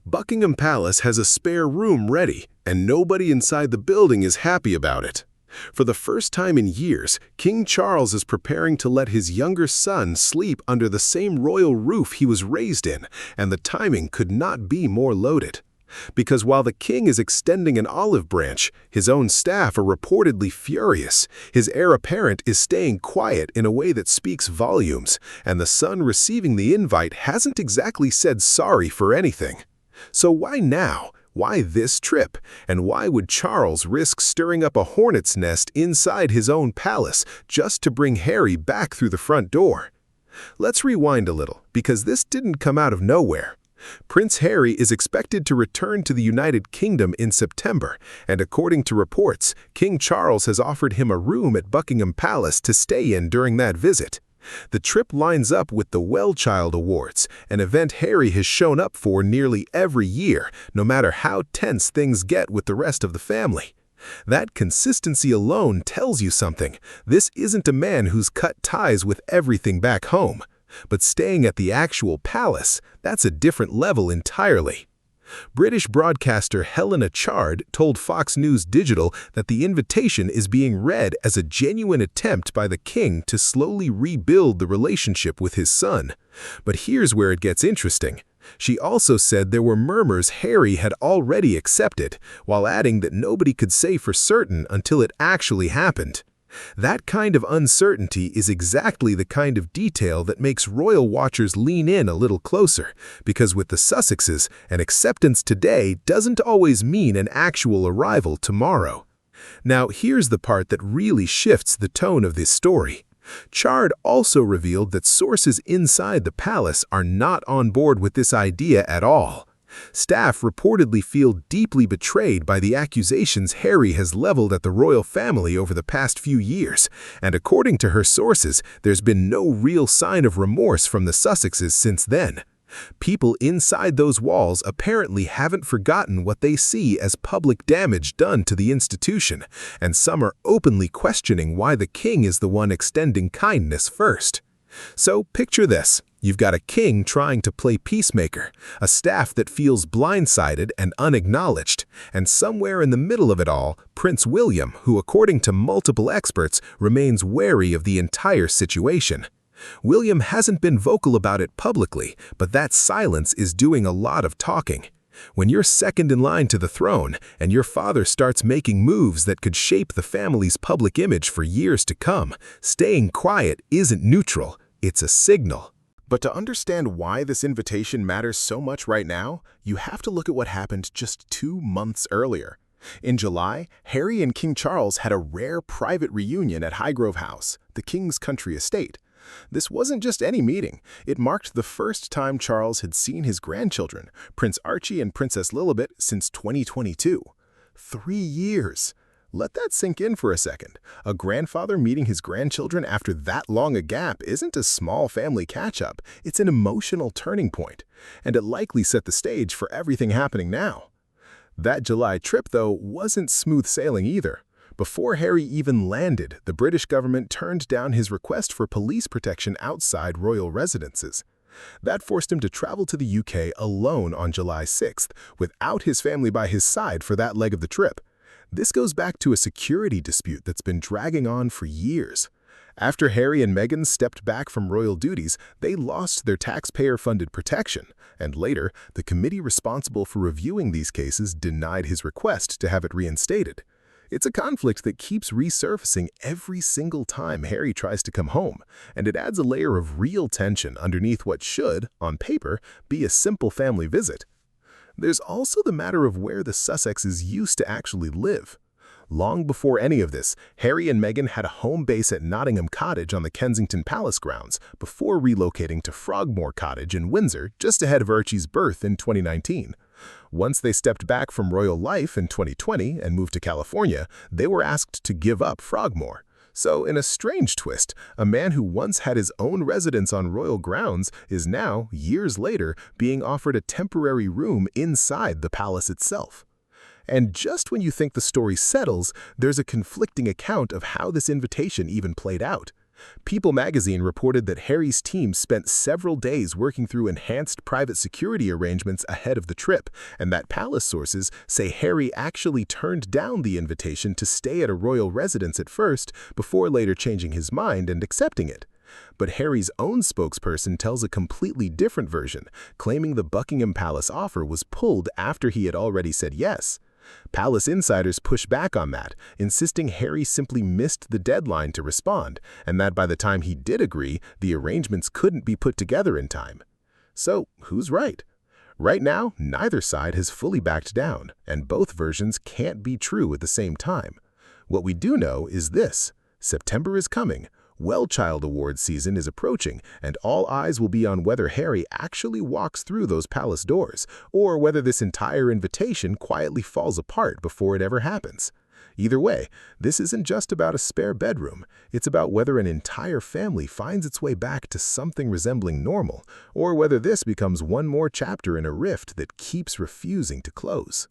Buckingham Palace has a spare room ready, and nobody inside the building is happy about it. For the first time in years, King Charles is preparing to let his younger son sleep under the same royal roof he was raised in, and the timing could not be more loaded. Because while the king is extending an olive branch, his own staff are reportedly furious. His heir apparent is staying quiet in a way that speaks volumes, and the son receiving the invite hasn't exactly said sorry for anything. So why now? Why this trip? And why would Charles risk stirring up a hornet's nest inside his own palace just to bring Harry back through the front door? Let's rewind a little, because this didn't come out of nowhere. Prince Harry is expected to return to the United Kingdom in September, and according to reports, King Charles has offered him a room at Buckingham Palace to stay in during that visit. The trip lines up with the Well Child Awards, an event Harry has shown up for nearly every year, no matter how tense things get with the rest of the family. That consistency alone tells you something. This isn't a man who's cut ties with everything back home. But staying at the actual palace, that's a different level entirely. British broadcaster Helena Chard told Fox News Digital that the invitation is being read as a genuine attempt by the king to slowly rebuild the relationship with his son. But here's where it gets interesting. She also said there were murmurs Harry had already accepted, while adding that nobody could say for certain until it actually happened. That kind of uncertainty is exactly the kind of detail that makes royal watchers lean in a little closer, because with the Sussexes, an acceptance today doesn't always mean an actual arrival tomorrow. Now, here's the part that really shifts the tone of this story. Chard also revealed that sources inside the palace are not on board with this idea at all. Staff reportedly feel deeply betrayed by the accusations Harry has leveled at the royal family over the past few years, and according to her sources, there's been no real sign of remorse from the Sussexes since then. People inside those walls apparently haven't forgotten what they see as public damage done to the institution, and some are openly questioning why the king is the one extending kindness first. So picture this. You've got a king trying to play peacemaker, a staff that feels blindsided and unacknowledged, and somewhere in the middle of it all, Prince William, who according to multiple experts, remains wary of the entire situation. William hasn't been vocal about it publicly, but that silence is doing a lot of talking. When you're second in line to the throne, and your father starts making moves that could shape the family's public image for years to come, staying quiet isn't neutral, it's a signal. But to understand why this invitation matters so much right now, you have to look at what happened just 2 months earlier. In July, Harry and King Charles had a rare private reunion at Highgrove House, the king's country estate. This wasn't just any meeting. It marked the first time Charles had seen his grandchildren, Prince Archie and Princess Lilibet, since 2022. 3 years. Let that sink in for a second. A grandfather meeting his grandchildren after that long a gap isn't a small family catch-up. It's an emotional turning point, and it likely set the stage for everything happening now. That July trip, though, wasn't smooth sailing either. Before Harry even landed, the British government turned down his request for police protection outside royal residences. That forced him to travel to the UK alone on July 6th, without his family by his side for that leg of the trip. This goes back to a security dispute that's been dragging on for years. After Harry and Meghan stepped back from royal duties, they lost their taxpayer-funded protection, and later, the committee responsible for reviewing these cases denied his request to have it reinstated. It's a conflict that keeps resurfacing every single time Harry tries to come home, and it adds a layer of real tension underneath what should, on paper, be a simple family visit. There's also the matter of where the Sussexes used to actually live. Long before any of this, Harry and Meghan had a home base at Nottingham Cottage on the Kensington Palace grounds before relocating to Frogmore Cottage in Windsor just ahead of Archie's birth in 2019. Once they stepped back from royal life in 2020 and moved to California, they were asked to give up Frogmore. So, in a strange twist, a man who once had his own residence on royal grounds is now, years later, being offered a temporary room inside the palace itself. And just when you think the story settles, there's a conflicting account of how this invitation even played out. People magazine reported that Harry's team spent several days working through enhanced private security arrangements ahead of the trip, and that palace sources say Harry actually turned down the invitation to stay at a royal residence at first, before later changing his mind and accepting it. But Harry's own spokesperson tells a completely different version, claiming the Buckingham Palace offer was pulled after he had already said yes. Palace insiders push back on that, insisting Harry simply missed the deadline to respond, and that by the time he did agree, the arrangements couldn't be put together in time. So, who's right? Right now, neither side has fully backed down, and both versions can't be true at the same time. What we do know is this: September is coming. Well-Child Awards season is approaching, and all eyes will be on whether Harry actually walks through those palace doors, or whether this entire invitation quietly falls apart before it ever happens. Either way, this isn't just about a spare bedroom. It's about whether an entire family finds its way back to something resembling normal, or whether this becomes one more chapter in a rift that keeps refusing to close.